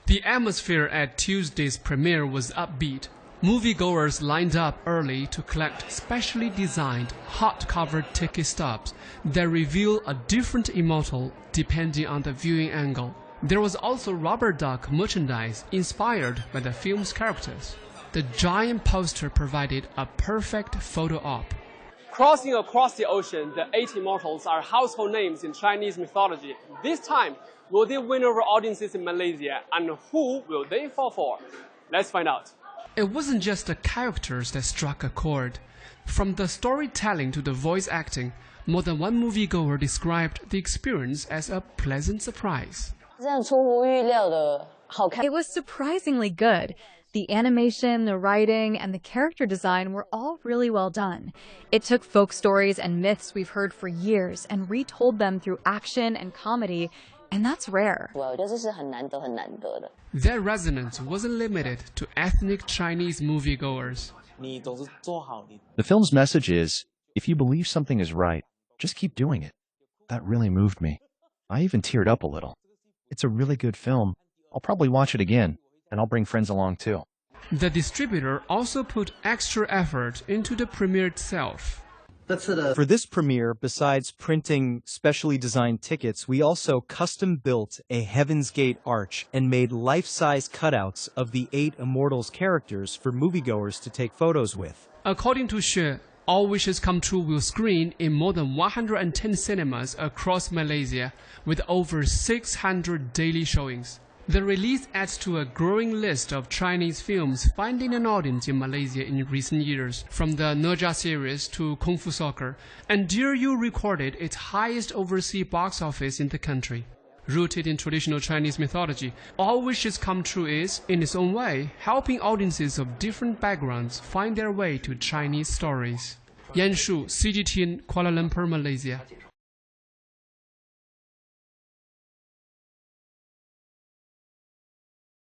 The atmosphere at Tuesday's premiere was upbeat. Moviegoers lined up early to collect specially designed, hard-covered ticket stubs that reveal a different immortal depending on the viewing angle. There was also rubber duck merchandise inspired by the film's characters. The giant poster provided a perfect photo op. Crossing across the ocean, the Eight Immortals are household names in Chinese mythology. This time, will they win over audiences in Malaysia, and who will they fall for? Let's find out. It wasn't just the characters that struck a chord. From the storytelling to the voice acting, more than one moviegoer described the experience as a pleasant surprise. It was surprisingly good. The animation, the writing, and the character design were all really well done. It took folk stories and myths we've heard for years and retold them through action and comedy, and that's rare. Their resonance wasn't limited to ethnic Chinese moviegoers. The film's message is, if you believe something is right, just keep doing it. That really moved me. I even teared up a little. It's a really good film. I'll probably watch it again, and I'll bring friends along too. The distributor also put extra effort into the premiere itself. For this premiere, besides printing specially designed tickets, we also custom-built a Heaven's Gate arch and made life-size cutouts of the Eight Immortals characters for moviegoers to take photos with. According to Xue, All Wishes Come True will screen in more than 110 cinemas across Malaysia, with over 600 daily showings. The release adds to a growing list of Chinese films finding an audience in Malaysia in recent years, from the Naja series to Kung Fu Soccer, and Dear You recorded its highest overseas box office in the country. Rooted in traditional Chinese mythology, All Wishes Come True is, in its own way, helping audiences of different backgrounds find their way to Chinese stories. Yan Shu, CGTN, Kuala Lumpur, Malaysia.